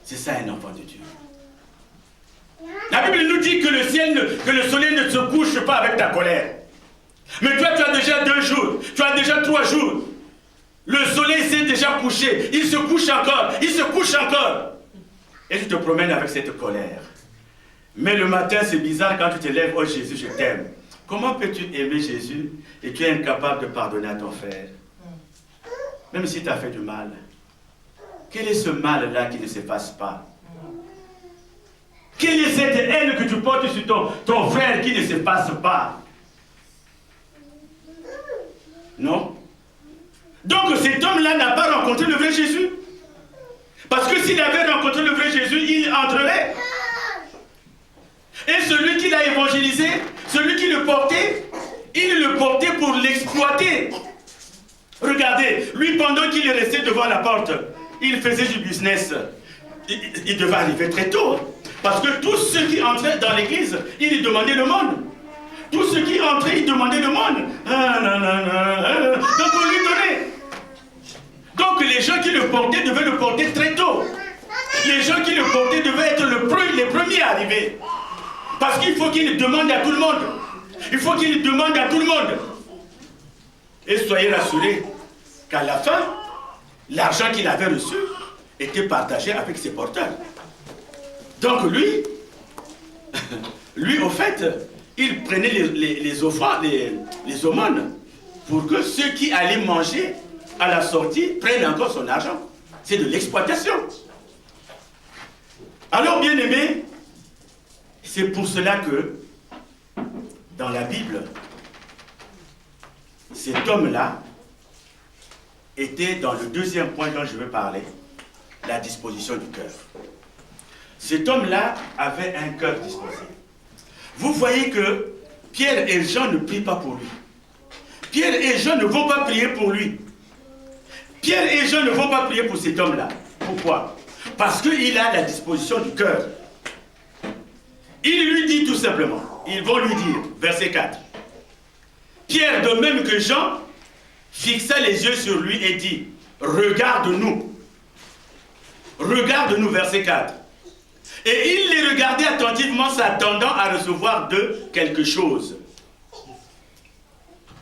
Speaker 2: C'est ça un enfant de Dieu. La Bible nous dit que le soleil ne se couche pas avec ta colère. Mais toi, tu as déjà 2 jours, tu as déjà 3 jours. Le soleil s'est déjà couché, il se couche encore, il se couche encore. Et tu te promènes avec cette colère. Mais le matin, c'est bizarre quand tu te lèves, oh Jésus, je t'aime. Comment peux-tu aimer Jésus et tu es incapable de pardonner à ton frère? Même si tu as fait du mal. Quel est ce mal-là qui ne s'efface pas? Quelle est cette haine que tu portes sur ton frère qui ne s'efface pas? Non. Donc cet homme-là n'a pas rencontré le vrai Jésus. Parce que s'il avait rencontré le vrai Jésus, il entrerait. Et celui qui l'a évangélisé, celui qui le portait, il le portait pour l'exploiter. Regardez, lui pendant qu'il est resté devant la porte, il faisait du business. Il devait arriver très tôt. Parce que tous ceux qui entraient dans l'église, ils lui demandaient le monde. Tous ceux qui entraient, ils demandaient le monde. Donc on lui donnait. Donc les gens qui le portaient devaient le porter très tôt. Les gens qui le portaient devaient être les premiers arrivés. Parce qu'il faut qu'il demande à tout le monde. Il faut qu'il demande à tout le monde. Et soyez rassurés qu'à la fin, l'argent qu'il avait reçu était partagé avec ses porteurs. Donc lui au fait, il prenait les offrandes, les aumônes, pour que ceux qui allaient manger à la sortie prennent encore son argent. C'est de l'exploitation. Alors, bien aimés, c'est pour cela que, dans la Bible, cet homme-là était dans le deuxième point dont je veux parler, la disposition du cœur. Cet homme-là avait un cœur disposé. Vous voyez que Pierre et Jean ne prient pas pour lui. Pierre et Jean ne vont pas prier pour lui. Pierre et Jean ne vont pas prier pour cet homme-là. Pourquoi? Parce qu'il a la disposition du cœur. Il lui dit tout simplement, ils vont lui dire, verset 4, Pierre, de même que Jean, fixa les yeux sur lui et dit, regarde-nous. Regarde-nous, verset 4. Et il les regardait attentivement, s'attendant à recevoir d'eux quelque chose.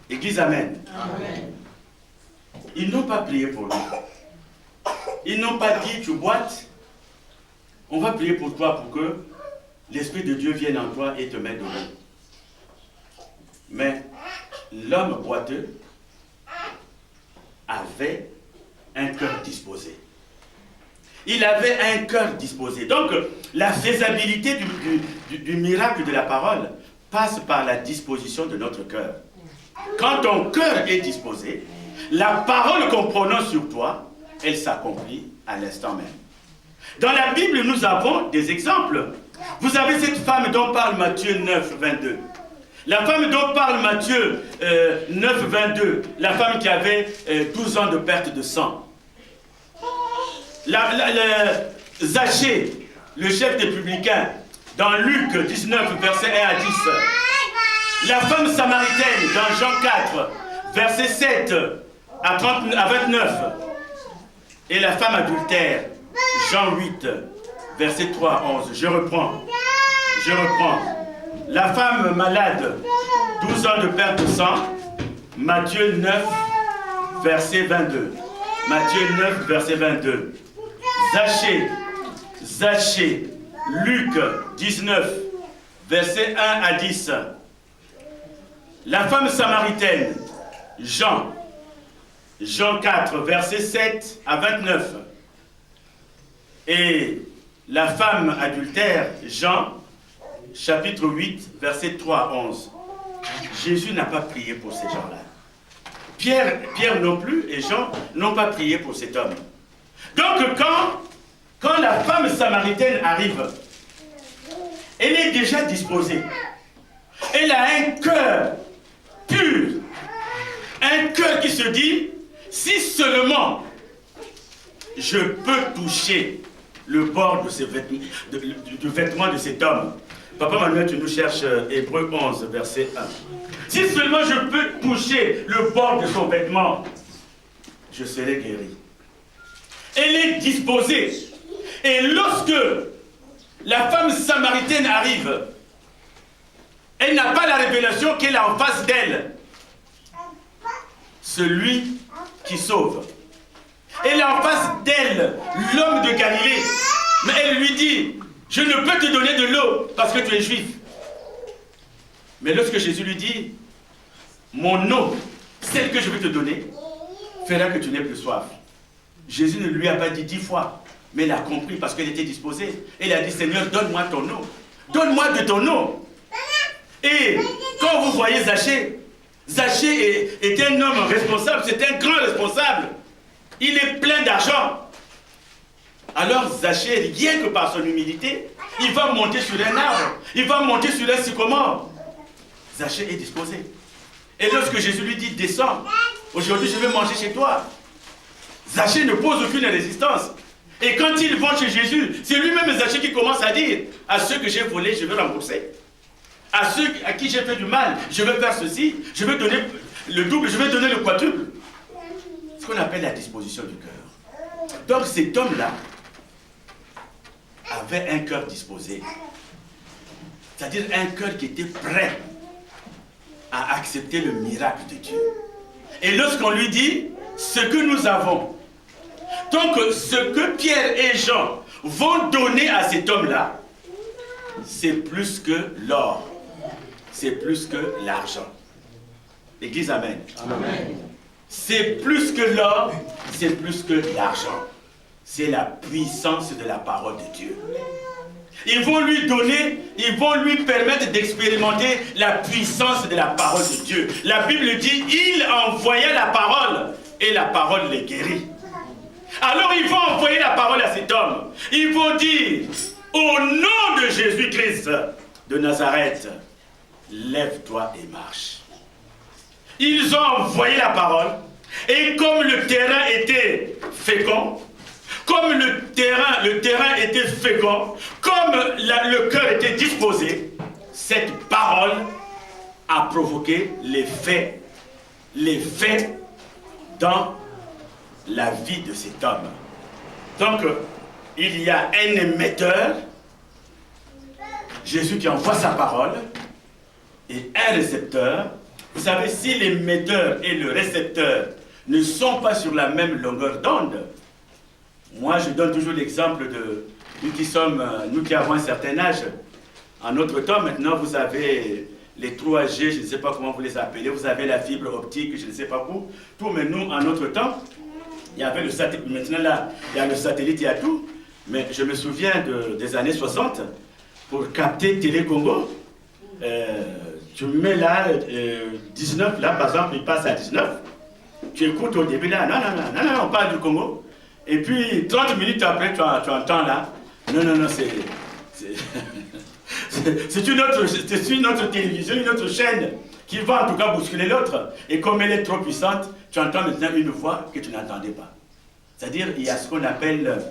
Speaker 2: Église, amen. Amen. Ils n'ont pas prié pour lui. Ils n'ont pas dit, tu boites, on va prier pour toi pour que l'Esprit de Dieu vienne en toi et te mette debout. Mais l'homme boiteux avait un cœur disposé. Il avait un cœur disposé. Donc, la faisabilité du miracle de la parole passe par la disposition de notre cœur. Quand ton cœur est disposé, la parole qu'on prononce sur toi, elle s'accomplit à l'instant même. Dans la Bible, nous avons des exemples. Vous avez cette femme dont parle Matthieu 9, 22. La femme dont parle Matthieu 9, 22, la femme qui avait 12 ans de perte de sang. Zachée, le chef des publicains, dans Luc 19, verset 1 à 10. La femme samaritaine, dans Jean 4, verset 7 à 29. Et la femme adultère, Jean 8, verset 3 à 11. Je reprends. La femme malade, 12 ans de perte de sang, Matthieu 9, verset 22. Matthieu 9, verset 22. Zachée, Luc 19, verset 1 à 10. La femme samaritaine, Jean 4, verset 7 à 29. Et la femme adultère, Jean, chapitre 8, verset 3 à 11. Jésus n'a pas prié pour ces gens-là. Pierre non plus et Jean n'ont pas prié pour cet homme. Donc quand la femme samaritaine arrive, Elle est déjà disposée. Elle a un cœur pur. Un cœur qui se dit, si seulement je peux toucher le bord de du vêtement de cet homme. Papa Manuel, tu nous cherches Hébreux 11, verset 1. Si seulement je peux toucher le bord de son vêtement, je serai guéri. Elle est disposée. Et lorsque la femme samaritaine arrive, elle n'a pas la révélation qu'elle a en face d'elle. Celui qui sauve. Elle a en face d'elle l'homme de Galilée. Mais elle lui dit, je ne peux te donner de l'eau parce que tu es juif. Mais lorsque Jésus lui dit, mon eau, celle que je vais te donner, fera que tu n'aies plus soif. Jésus ne lui a pas dit 10 fois, mais elle a compris parce qu'elle était disposée. Elle a dit, Seigneur, donne-moi ton eau. Donne-moi de ton eau. Et quand vous voyez Zachée, Zachée est un homme responsable, c'est un grand responsable. Il est plein d'argent. Alors Zachée, rien que par son humilité, il va monter sur un arbre. Il va monter sur un sycomore. Zachée est disposé. Et lorsque Jésus lui dit, descends, aujourd'hui je vais manger chez toi. Zachée ne pose aucune résistance. Et quand ils vont chez Jésus, c'est lui-même Zachée qui commence à dire, à ceux que j'ai volés, je vais rembourser. À ceux à qui j'ai fait du mal, je vais faire ceci, je vais donner le double, je vais donner le quadruple. Ce qu'on appelle la disposition du cœur. Donc cet homme-là avait un cœur disposé. C'est-à-dire un cœur qui était prêt à accepter le miracle de Dieu. Et lorsqu'on lui dit, ce que nous avons, donc ce que Pierre et Jean vont donner à cet homme-là, c'est plus que l'or, c'est plus que l'argent. L'église, amen. Amen. C'est plus que l'or, c'est plus que l'argent. C'est la puissance de la parole de Dieu. Ils vont lui donner, ils vont lui permettre d'expérimenter la puissance de la parole de Dieu. La Bible dit, il envoya la parole et la parole les guérit. Alors ils vont envoyer la parole à cet homme. Ils vont dire, au nom de Jésus-Christ de Nazareth, lève-toi et marche. Ils ont envoyé la parole et comme le terrain était fécond, comme le terrain était fécond, comme le cœur était disposé, cette parole a provoqué l'effet dans la vie de cet homme. Donc, il y a un émetteur, Jésus qui envoie sa parole, et un récepteur. Vous savez, si l'émetteur et le récepteur ne sont pas sur la même longueur d'onde, moi je donne toujours l'exemple de nous qui avons un certain âge. En notre temps, maintenant, vous avez les 3G, je ne sais pas comment vous les appelez, vous avez la fibre optique, je ne sais pas où, tout, mais nous, en notre temps, il y avait le satellite, maintenant là, il y a le satellite, il y a tout, mais je me souviens des années 60, pour capter Télé Congo, tu mets là 19, là par exemple, il passe à 19, tu écoutes au début là, non, on parle du Congo, et puis 30 minutes après, tu entends là, non, c'est une autre télévision, une autre chaîne qui va en tout cas bousculer l'autre. Et comme elle est trop puissante, tu entends maintenant une voix que tu n'entendais pas. C'est-à-dire, il y a ce qu'on appelle,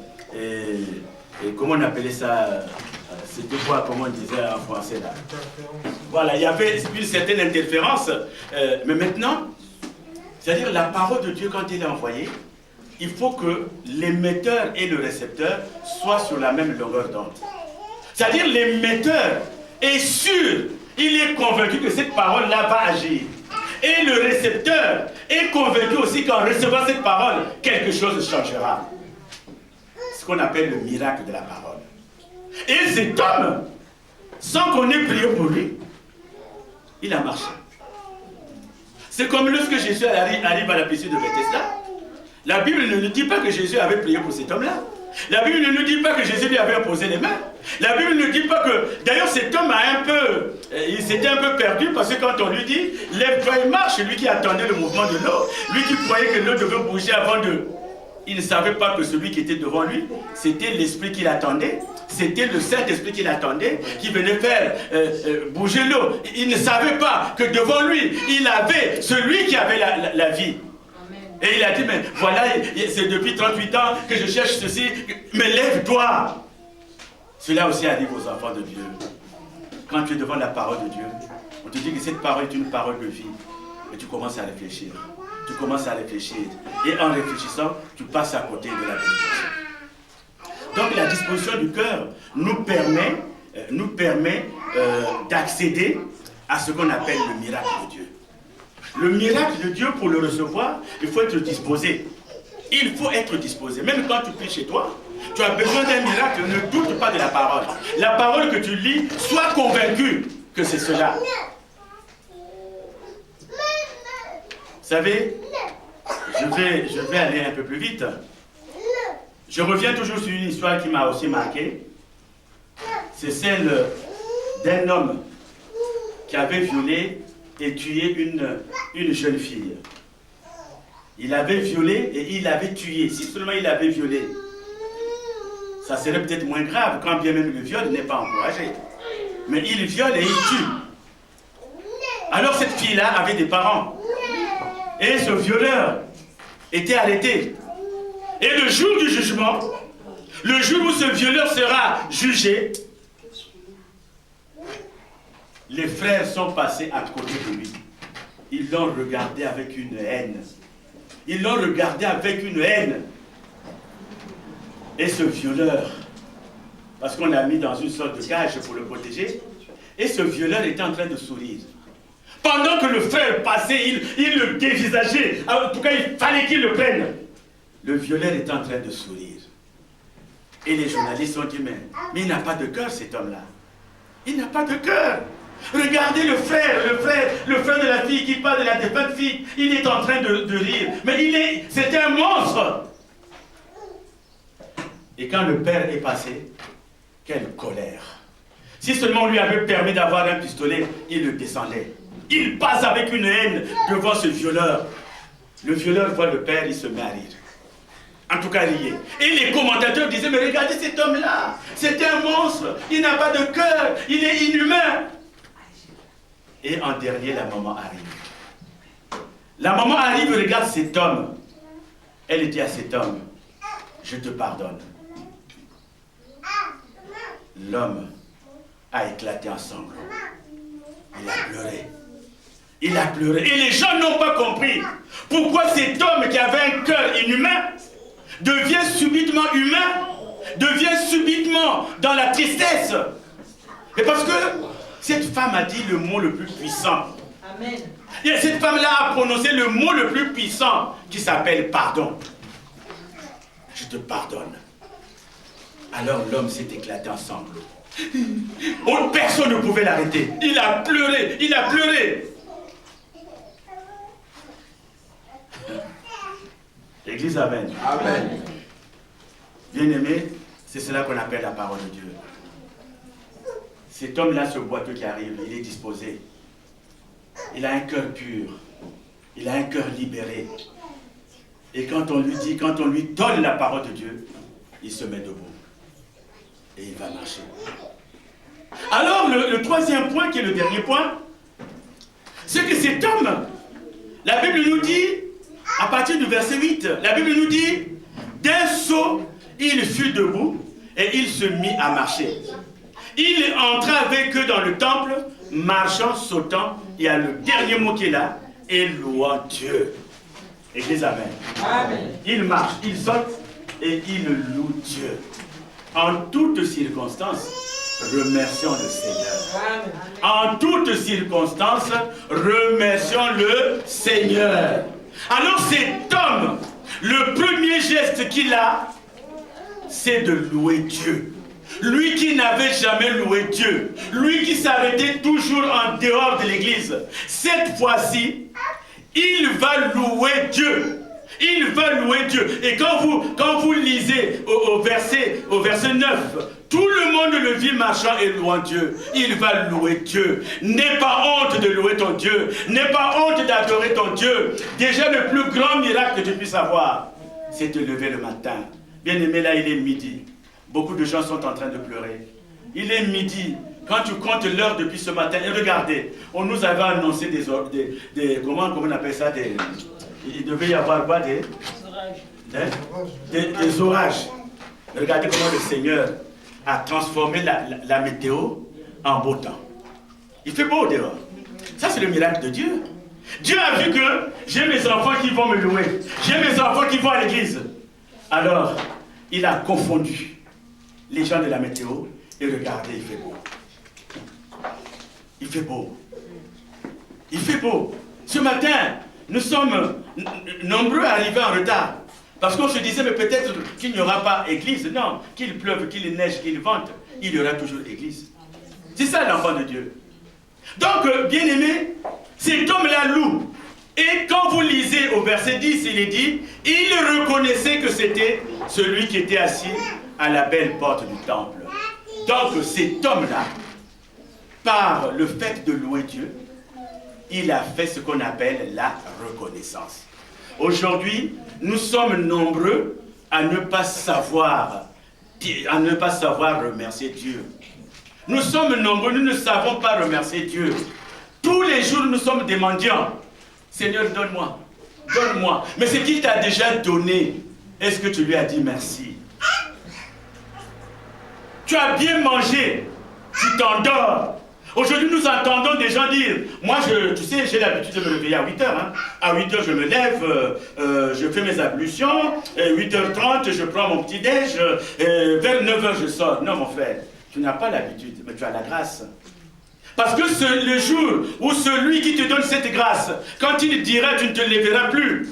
Speaker 2: comment on appelait ça, cette voix, comment on disait en français là. Voilà, il y avait une certaine interférence. Mais maintenant, c'est-à-dire la parole de Dieu, quand elle est envoyée, il faut que l'émetteur et le récepteur soient sur la même longueur d'onde. C'est-à-dire l'émetteur est sûr, il est convaincu que cette parole-là va agir. Et le récepteur est convaincu aussi qu'en recevant cette parole, quelque chose changera. Ce qu'on appelle le miracle de la parole. Et cet homme, sans qu'on ait prié pour lui, il a marché. C'est comme lorsque Jésus arrive à la piscine de Bethesda. La Bible ne nous dit pas que Jésus avait prié pour cet homme-là. La Bible ne nous dit pas que Jésus lui avait imposé les mains. La Bible ne dit pas que... D'ailleurs, cet homme il s'était un peu perdu parce que quand on lui dit « Lève-toi et marche », lui qui attendait le mouvement de l'eau, lui qui croyait que l'eau devait bouger avant de... il ne savait pas que celui qui était devant lui, c'était l'esprit qu'il attendait. C'était le Saint-Esprit qu'il attendait, qui venait faire bouger l'eau. Il ne savait pas que devant lui, il avait celui qui avait la vie. Et il a dit, mais voilà, c'est depuis 38 ans que je cherche ceci, mais lève-toi. Cela aussi arrive aux enfants de Dieu. Quand tu es devant la parole de Dieu, on te dit que cette parole est une parole de vie. Et tu commences à réfléchir. Tu commences à réfléchir. Et en réfléchissant, tu passes à côté de la bénédiction. Donc la disposition du cœur nous permet d'accéder à ce qu'on appelle le miracle de Dieu. Le miracle de Dieu, pour le recevoir, il faut être disposé. Il faut être disposé. Même quand tu pries chez toi, tu as besoin d'un miracle, ne doute pas de la parole. La parole que tu lis, sois convaincu que c'est cela. Vous savez, je vais aller un peu plus vite. Je reviens toujours sur une histoire qui m'a aussi marqué. C'est celle d'un homme qui avait violé et tué une jeune fille. Il avait violé et il avait tué. Si seulement il avait violé, ça serait peut-être moins grave, quand bien même le viol n'est pas encouragé. Mais il viole et il tue. Alors cette fille-là avait des parents. Et ce violeur était arrêté. Et le jour du jugement, le jour où ce violeur sera jugé, les frères sont passés à côté de lui. Ils l'ont regardé avec une haine. Ils l'ont regardé avec une haine. Et ce violeur, parce qu'on l'a mis dans une sorte de cage pour le protéger, et ce violeur était en train de sourire. Pendant que le frère passait, il le dévisageait. En tout cas, il fallait qu'il le prenne. Le violeur était en train de sourire. Et les journalistes ont dit, mais il n'a pas de cœur, cet homme-là. Il n'a pas de cœur. Regardez le frère de la fille qui parle de la défunte fille. Il est en train de rire. Mais c'est un monstre. Et quand le père est passé, quelle colère. Si seulement on lui avait permis d'avoir un pistolet, il le descendait. Il passe avec une haine devant ce violeur. Le violeur voit le père, il se met à rire. En tout cas, rier. Et les commentateurs disaient, mais regardez cet homme-là, c'est un monstre, il n'a pas de cœur, il est inhumain. Et en dernier, la maman arrive. La maman arrive, regarde cet homme. Elle dit à cet homme, je te pardonne. L'homme a éclaté en sanglots. Il a pleuré. Il a pleuré. Et les gens n'ont pas compris pourquoi cet homme qui avait un cœur inhumain devient subitement humain, devient subitement dans la tristesse. Et parce que cette femme a dit le mot le plus puissant. Amen. Et cette femme-là a prononcé le mot le plus puissant qui s'appelle pardon. Je te pardonne. Alors l'homme s'est éclaté en sanglots. Personne ne pouvait l'arrêter. Il a pleuré, il a pleuré. L'église, amen. Amen. Bien-aimé, c'est cela qu'on appelle la parole de Dieu. Cet homme-là, ce boiteux qui arrive, il est disposé. Il a un cœur pur. Il a un cœur libéré. Et quand on lui dit, quand on lui donne la parole de Dieu, il se met debout. Et il va marcher. Alors, le troisième point, qui est le dernier point, c'est que cet homme, la Bible nous dit, à partir du verset 8, la Bible nous dit, d'un saut, il fut debout et il se mit à marcher. Il entra avec eux dans le temple, marchant, sautant, il y a le dernier mot qui est là, et louant Dieu. Église, amen. Amen. Il marche, il saute et il loue Dieu. En toutes circonstances, remercions le Seigneur. Amen. En toutes circonstances, remercions le Seigneur. Alors cet homme, le premier geste qu'il a, c'est de louer Dieu. Lui qui n'avait jamais loué Dieu, lui qui s'arrêtait toujours en dehors de l'église, cette fois-ci, il va louer Dieu. Il va louer Dieu. Et quand vous lisez au verset 9, tout le monde le vit marchant et louant Dieu. Il va louer Dieu. N'aie pas honte de louer ton Dieu. N'aie pas honte d'adorer ton Dieu. Déjà le plus grand miracle que tu puisses avoir, c'est te lever le matin. Bien aimé, là, il est midi. Beaucoup de gens sont en train de pleurer. Il est midi. Quand tu comptes l'heure depuis ce matin, et regardez, on nous avait annoncé comment on appelle ça, il devait y avoir quoi, des orages. Regardez comment le Seigneur a transformé la météo en beau temps. Il fait beau dehors. Ça, c'est le miracle de Dieu. Dieu a vu que j'ai mes enfants qui vont me louer. J'ai mes enfants qui vont à l'église. Alors, il a confondu les gens de la météo et regardez, il fait beau. Il fait beau. Il fait beau. Ce matin, nous sommes nombreux à arriver en retard. Parce qu'on se disait, mais peut-être qu'il n'y aura pas église. Non, qu'il pleuve, qu'il neige, qu'il vente, il y aura toujours église. C'est ça l'enfant de Dieu. Donc, bien aimé, cet homme-là loue. Et quand vous lisez au verset 10, il est dit, il reconnaissait que c'était celui qui était assis à la belle porte du temple. Donc, cet homme-là, par le fait de louer Dieu, il a fait ce qu'on appelle la reconnaissance. Aujourd'hui, nous sommes nombreux à ne pas savoir remercier Dieu. Nous sommes nombreux, nous ne savons pas remercier Dieu. Tous les jours, nous sommes des mendiants. Seigneur, donne-moi, donne-moi. Mais ce qu'il t'a déjà donné, est-ce que tu lui as dit merci? Tu as bien mangé, tu t'endors. Aujourd'hui, nous entendons des gens dire, moi, tu sais, j'ai l'habitude de me réveiller à 8h. Hein. À 8h, je me lève, je fais mes ablutions, 8h30, je prends mon petit-déj, vers 9h, je sors. Non, mon frère, tu n'as pas l'habitude, mais tu as la grâce. Parce que le jour où celui qui te donne cette grâce, quand il dira, tu ne te lèveras plus.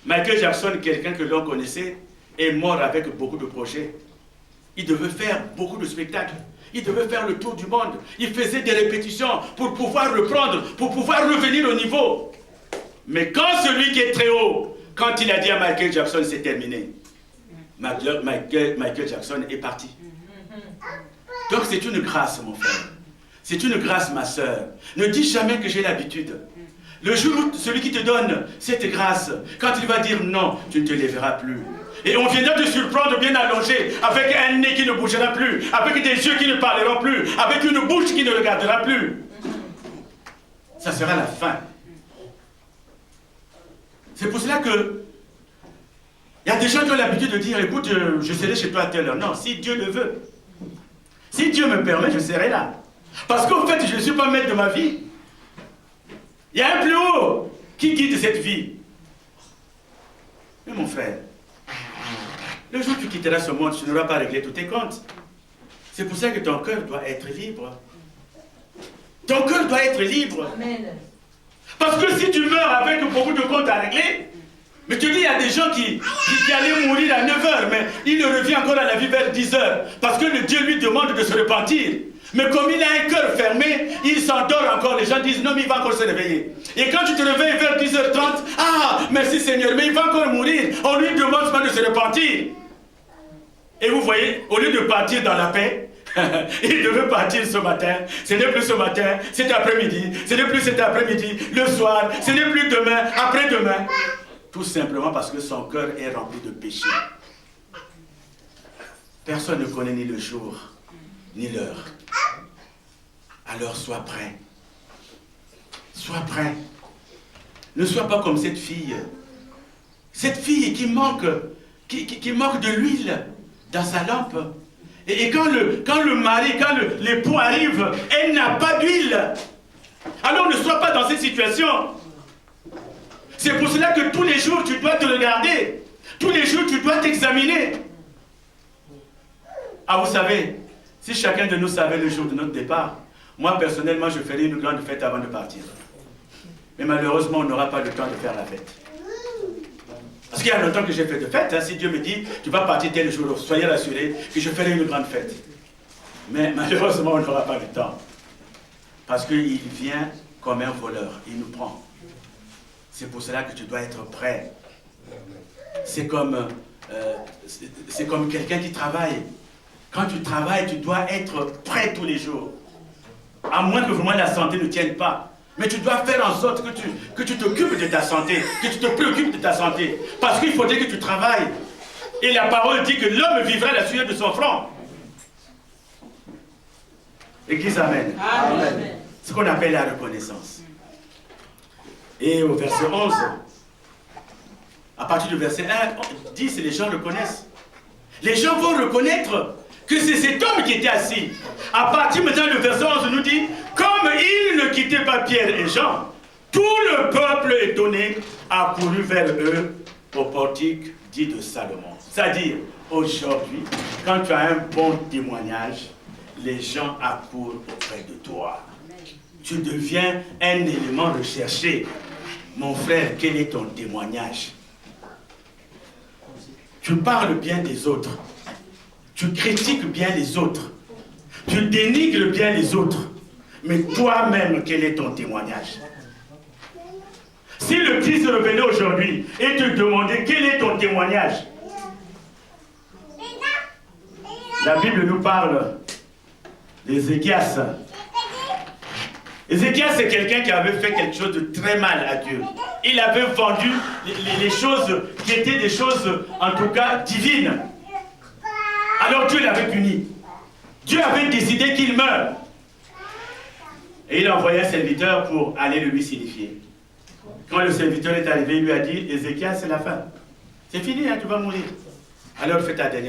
Speaker 2: Michael Jackson, quelqu'un que l'on connaissait, est mort avec beaucoup de projets. Il devait faire beaucoup de spectacles. Il devait faire le tour du monde. Il faisait des répétitions pour pouvoir reprendre, pour pouvoir revenir au niveau. Mais quand celui qui est très haut, quand il a dit à Michael Jackson, c'est terminé, Michael Jackson est parti. Donc c'est une grâce, mon frère. C'est une grâce, ma soeur. Ne dis jamais que j'ai l'habitude. Le jour où celui qui te donne cette grâce, quand il va dire non, tu ne te lèveras plus. Et on viendra te surprendre bien allongé, avec un nez qui ne bougera plus, avec des yeux qui ne parleront plus, avec une bouche qui ne regardera plus. Ça sera la fin. C'est pour cela que il y a des gens qui ont l'habitude de dire, écoute, je serai chez toi à telle heure. Non, si Dieu le veut. Si Dieu me permet, je serai là. Parce qu'en fait, je ne suis pas maître de ma vie. Il y a un plus haut qui guide cette vie. Mais mon frère, le jour où tu quitteras ce monde, tu n'auras pas réglé tous tes comptes. C'est pour ça que ton cœur doit être libre. Ton cœur doit être libre.
Speaker 1: Amen.
Speaker 2: Parce que si tu meurs avec beaucoup de comptes à régler, mais tu dis, il y a des gens qui allaient mourir à 9h, mais il revient encore à la vie vers 10h. Parce que le Dieu lui demande de se repentir. Mais comme il a un cœur fermé, il s'endort encore. Les gens disent, non, mais il va encore se réveiller. Et quand tu te réveilles vers 10h30, ah, merci Seigneur, mais il va encore mourir. On lui demande seulement de se repentir. Et vous voyez, au lieu de partir dans la paix, il devait partir ce matin. Ce n'est plus ce matin, cet après-midi. Ce n'est plus cet après-midi, le soir. Ce n'est plus demain, après-demain. Tout simplement parce que son cœur est rempli de péché. Personne ne connaît ni le jour, ni l'heure. Alors sois prêt. Sois prêt. Ne sois pas comme cette fille. Cette fille qui manque de l'huile dans sa lampe. Et quand le mari, quand l'époux arrive, elle n'a pas d'huile. Alors ne sois pas dans cette situation. C'est pour cela que tous les jours, tu dois te regarder. Tous les jours, tu dois t'examiner. Ah, vous savez, si chacun de nous savait le jour de notre départ, moi, personnellement, je ferais une grande fête avant de partir. Mais malheureusement, on n'aura pas le temps de faire la fête. Parce qu'il y a longtemps que j'ai fait de fête. Hein. Si Dieu me dit, tu vas partir tel jour, soyez rassurés que je ferai une grande fête. Mais malheureusement, on n'aura pas le temps. Parce qu'il vient comme un voleur. Il nous prend. C'est pour cela que tu dois être prêt. C'est comme quelqu'un qui travaille. Quand tu travailles, tu dois être prêt tous les jours. À moins que vraiment la santé ne tienne pas. Mais tu dois faire en sorte que tu t'occupes de ta santé, que tu te préoccupes de ta santé. Parce qu'il faudrait que tu travailles. Et la parole dit que l'homme vivra la sueur de son front. Église, amen.
Speaker 1: Amen.
Speaker 2: Ce qu'on appelle la reconnaissance. Et au verset 11, à partir du verset 1, 10, les gens reconnaissent. Les gens vont reconnaître que c'est cet homme qui était assis. À partir maintenant du verset 11 nous dit, comme il ne quittait pas Pierre et Jean, tout le peuple étonné a couru vers eux au portique dit de Salomon. C'est-à-dire, aujourd'hui, quand tu as un bon témoignage, les gens accourent auprès de toi. Tu deviens un élément recherché. Mon frère, quel est ton témoignage? Tu parles bien des autres. Tu critiques bien les autres. Tu dénigres bien les autres. Mais toi-même, quel est ton témoignage? Si le Christ revenait aujourd'hui et te demandait quel est ton témoignage, la Bible nous parle d'Ézéchias. Ézéchias, c'est quelqu'un qui avait fait quelque chose de très mal à Dieu. Il avait vendu les choses qui étaient des choses, en tout cas, divines. Alors Dieu l'avait puni. Dieu avait décidé qu'il meure. Et il a envoyé un serviteur pour aller le lui signifier. Quand le serviteur est arrivé, il lui a dit, Ézéchias, c'est la fin. C'est fini, hein, tu vas mourir. Alors fais ta dernière.